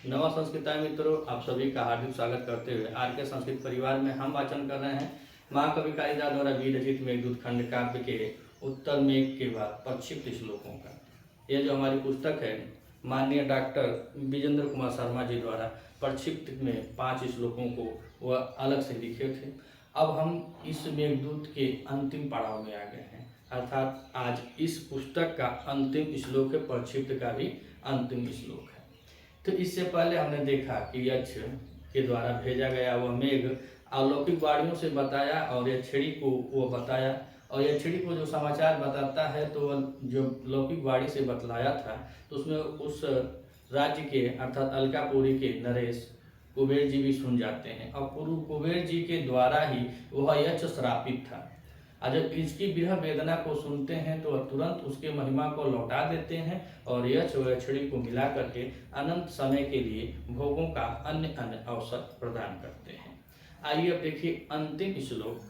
नवा संस्कृताय मित्रों, आप सभी का हार्दिक स्वागत करते हुए आर के संस्कृत परिवार में हम वाचन कर रहे हैं महाकवि कालिदास द्वारा विरचित मेघदूत खंड काव्य के उत्तर मेघ के बाद प्रक्षिप्त श्लोकों का। यह जो हमारी पुस्तक है माननीय डॉक्टर विजेंद्र कुमार शर्मा जी द्वारा प्रक्षिप्त में 5 श्लोकों को वह अलग से लिखे थे। अब हम इस मेघदूत के अंतिम पड़ाव में आ गए हैं, अर्थात आज इस पुस्तक का अंतिम श्लोक है, प्रक्षिप्त का भी अंतिम श्लोक है। तो इससे पहले हमने देखा कि यक्ष के द्वारा भेजा गया वह मेघ अलौकिक वाणियों से बताया और यक्षिणी को वो बताया, और यक्षिणी को जो समाचार बताता है तो वह जो लौकिक वाणी से बतलाया था तो उसमें उस राज्य के अर्थात अलकापुरी के नरेश कुबेर जी भी सुन जाते हैं, और कुबेर जी के द्वारा ही वह यक्ष श्रापित था। और जब इसकी विरह वेदना को सुनते हैं तो तुरंत उसके महिमा को लौटा देते हैं और यक्ष व यक्षिणी को मिला करके अनंत समय के लिए भोगों का अन्य अन्य अवसर प्रदान करते हैं। आइए अब देखिए अंतिम श्लोक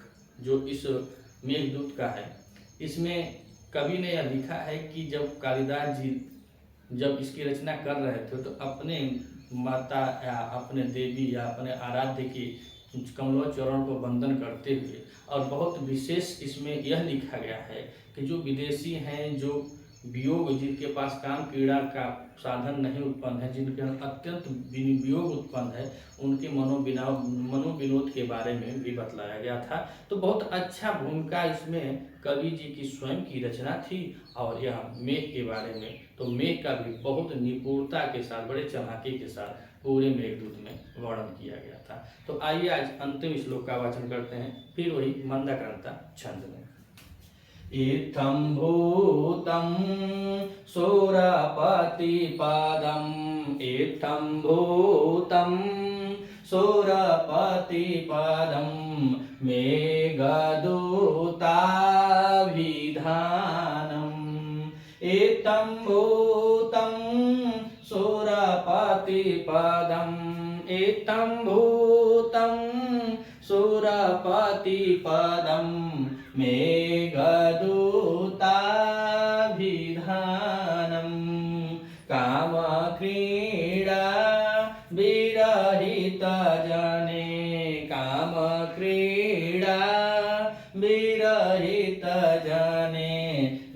जो इस मेघदूत का है। इसमें कवि ने यह लिखा है कि जब कालिदास जी जब इसकी रचना कर रहे थे तो अपने माता या अपने देवी या अपने आराध्य की कमलोचरण को वंदन करते हुए, और बहुत विशेष इसमें यह लिखा गया है कि जो विदेशी हैं, जो वियोग जिनके पास काम क्रीड़ा का साधन नहीं उत्पन्न है, जिनके अत्यंत वियोग उत्पन्न है, उनके मनोविनोद के बारे में भी बतलाया गया था। तो बहुत अच्छा भूमिका इसमें कवि जी की स्वयं की रचना थी। और यह मेघ के बारे में तो मेघ का भी बहुत निपुणता के साथ, बड़े चालाकी के साथ पूरे मेघदूत में वर्णन किया गया था। तो आइए आज अंतिम श्लोक का वाचन करते हैं, फिर वही मंदाक्रांता छंद में। इत्थं भूतं शूरपतिपदम्, इत्थं भूतं शूरपतिपदं मेघदूताभिधानम्, इत्थं भूतं शूरपतिपदम्, इत्थं भूतं शूरपतिपदं मेघदूताभिधानम्, कामक्रीडा विरहितजने, कामक्रीडा विरहितजने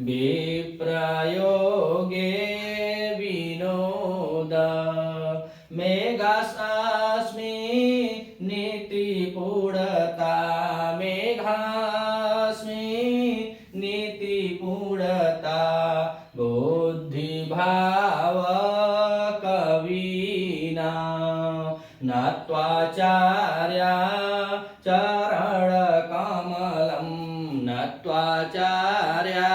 विप्रयोगे विनोद, मेघास्मि नीतिपूर्णता, मेघास्मि नीतिपूर्णता, बुद्धिभाव कविना, नत्वाचार्या चरणकमलं, नत्वाचार्या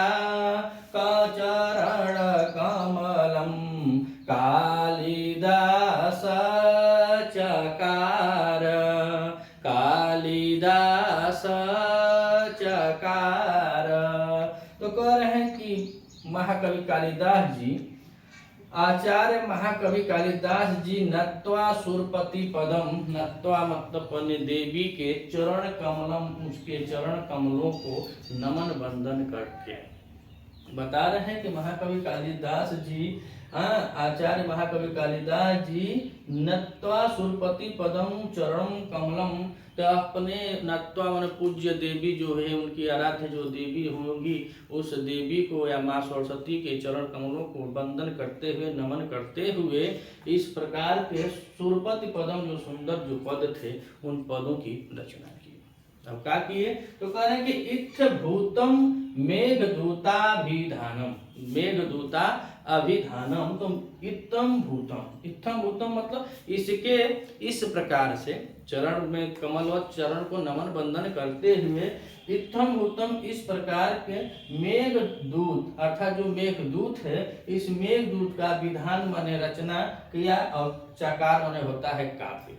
चरणकमलं, कालिदास चकार, कालिदास चकार। तो कह रहे हैं कि महाकवि कालिदास जी, आचार्य महाकवि कालिदास जी नत्वा सुरपति पदम, नत्वा मतलब अपने देवी के चरण कमलम, उसके चरण कमलों को नमन वंदन करके बता रहे हैं कि महाकवि कालिदास जी, आचार्य महाकवि कालिदास जी नत्वा सुरपति पदम चरण कमलम, तो अपने नत्वा मन पूज्य देवी जो है, उनकी आराध्य जो देवी होंगी, उस देवी को या माँ सरस्वती के चरण कमलों को वंदन करते हुए, नमन करते हुए इस प्रकार के सुरपति पदम जो सुंदर जो पद थे, उन पदों की रचना की। अब क्या किए तो कह रहे हैं कि इत्थ भूतम मेघदूताभिधानम, मेघदूता अभिधानम, तो इत्थम भूतम, इत्थम भूतम मतलब इसके इस प्रकार से चरण में कमलवत चरण को नमन वंदन करते हुए, इत्थम भूतम इस प्रकार के मेघदूत अर्थात जो मेघदूत है, इस मेघदूत का विधान माने रचना किया, और चकार माने होता है काव्य।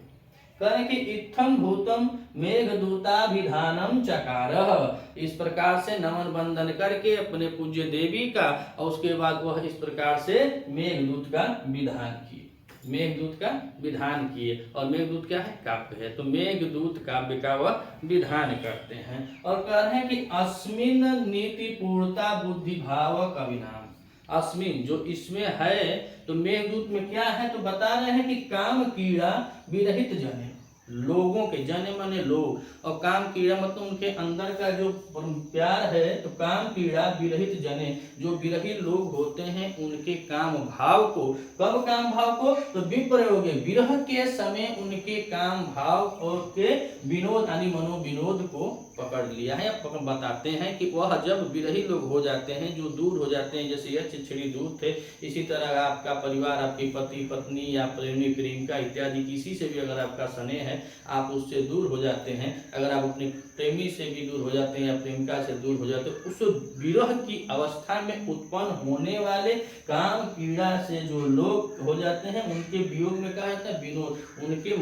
कहें कि इत्थम भूतम मेघदूताभिधानम चकारः, इस प्रकार से नमन वंदन करके अपने पूज्य देवी का, और उसके बाद वह इस प्रकार से मेघदूत का विधान किए, मेघदूत का विधान किए। और मेघदूत क्या है? काव्य है। तो मेघदूत काव्य का वह विधान करते हैं और कह रहे हैं कि अस्मिन् नीति पूर्णता बुद्धि भाव कविनाम, अस्मिन, जो इसमें है, तो मेघदूत में क्या है, तो बता रहे हैं कि काम कीड़ा विरहित जने, लोगों के, जने माने लोग, और काम कीड़ा मतलब उनके अंदर का जो प्यार है, तो काम कीड़ा विरहित जने, जो विरही लोग होते हैं उनके काम भाव को, कब काम भाव को, तो विप्रयोग, विरह के समय उनके काम भाव और के विनोद यानी मनोविनोद को पकड़ लिया है, बताते हैं कि वह जब विरही लोग हो जाते हैं, जो दूर हो जाते हैं, जैसे यह चिड़चिड़ी दूर थे, इसी तरह आपका परिवार, आपके पति पत्नी या प्रेमी प्रेमिका इत्यादि किसी से भी अगर आपका स्नेह है, आप उससे दूर हो जाते हैं, अगर आप अपने प्रेमी से भी दूर हो जाते हैं या प्रेमिका से दूर हो जाते हैं, उस विरह की अवस्था में उत्पन्न होने वाले काम कीड़ा से जो लोग हो जाते हैं, उनके वियोग में कहा जाता है विनोद, उनके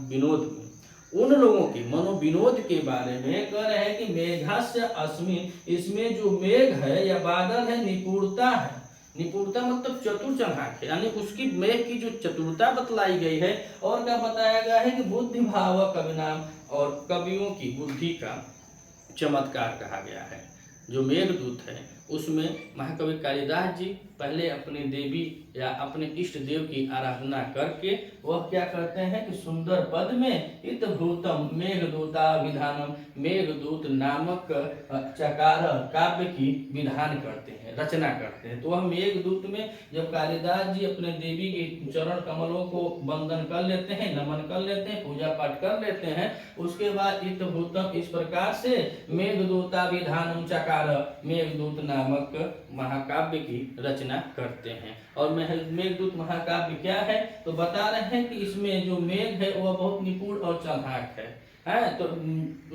विनोद में, उन लोगों के मनोविनोद के बारे में कह रहे हैं कि मेघस्य अस्मिन, इसमें जो मेघ है या बादल है, निपुणता है, निपुणता मतलब चतुर चालाक है, यानी उसकी मेघ की जो चतुरता बतलाई गई है, और क्या बताया गया है कि बुद्धि भाव कवि नाम, और कवियों की बुद्धि का चमत्कार कहा गया है। जो मेघदूत है उसमें महाकवि कालिदास जी पहले अपनी देवी या अपने इष्ट देव की आराधना करके वह क्या करते हैं कि सुंदर पद में इतभूतम मेघदूता विधानम, मेघदूत नामक चकार काव्य की विधान करते हैं, रचना करते हैं। तो वह मेघदूत में जब कालिदास जी अपने देवी के चरण कमलों को वंदन कर लेते हैं, नमन कर लेते हैं, पूजा पाठ कर लेते हैं, उसके बाद इतभूतम इस प्रकार से मेघदूता विधानम चकार, मेघदूत नामक महाकाव्य की रचना करते हैं। और मेघदूत महाकाव्य क्या है, तो बता रहे हैं कि इसमें जो मेघ है वह बहुत निपुण और चालाक है, तो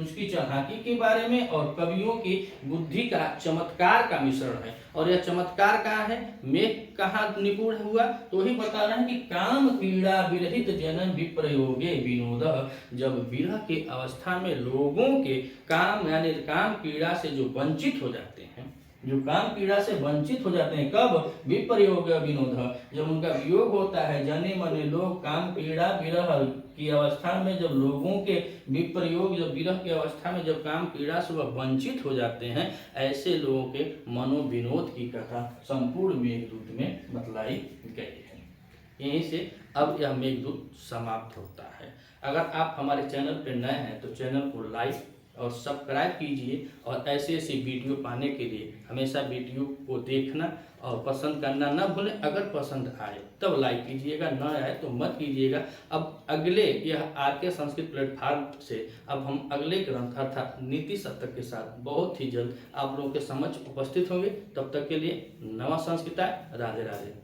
उसकी चालाकी के बारे में और कवियों की बुद्धि का चमत्कार का मिश्रण है। और यह चमत्कार कहाँ है, मेघ कहाँ निपुण हुआ, तो ही बता रहे हैं कि काम कीड़ा विरहित जन विप्रयोगे विनोद, जब विरह के अवस्था में लोगों के काम यानी काम कीड़ा से जो वंचित हो जाते हैं, जो काम पीड़ा से वंचित हो जाते हैं, कब, विप्रयोग विनोद, जब उनका वियोग होता है, जने मने लोग, काम पीड़ा विरह की अवस्था में जब लोगों के विप्रयोग, जब विरह की अवस्था में जब काम पीड़ा से वह वंचित हो जाते हैं, ऐसे लोगों के मनोविनोद की कथा संपूर्ण मेघदूत में बतलाई गई है। यहीं से अब यह मेघदूत समाप्त होता है। अगर आप हमारे चैनल पर नए हैं तो चैनल को लाइक और सब्सक्राइब कीजिए, और ऐसे ऐसे वीडियो पाने के लिए हमेशा वीडियो को देखना और पसंद करना न भूलें। अगर पसंद आए तब लाइक कीजिएगा, न आए तो मत कीजिएगा। अब अगले यह आरके संस्कृत प्लेटफार्म से अब हम अगले ग्रंथ अर्थात नीति शतक के साथ बहुत ही जल्द आप लोगों के समक्ष उपस्थित होंगे। तब तक के लिए नमः संस्कृताय, राधे राधे।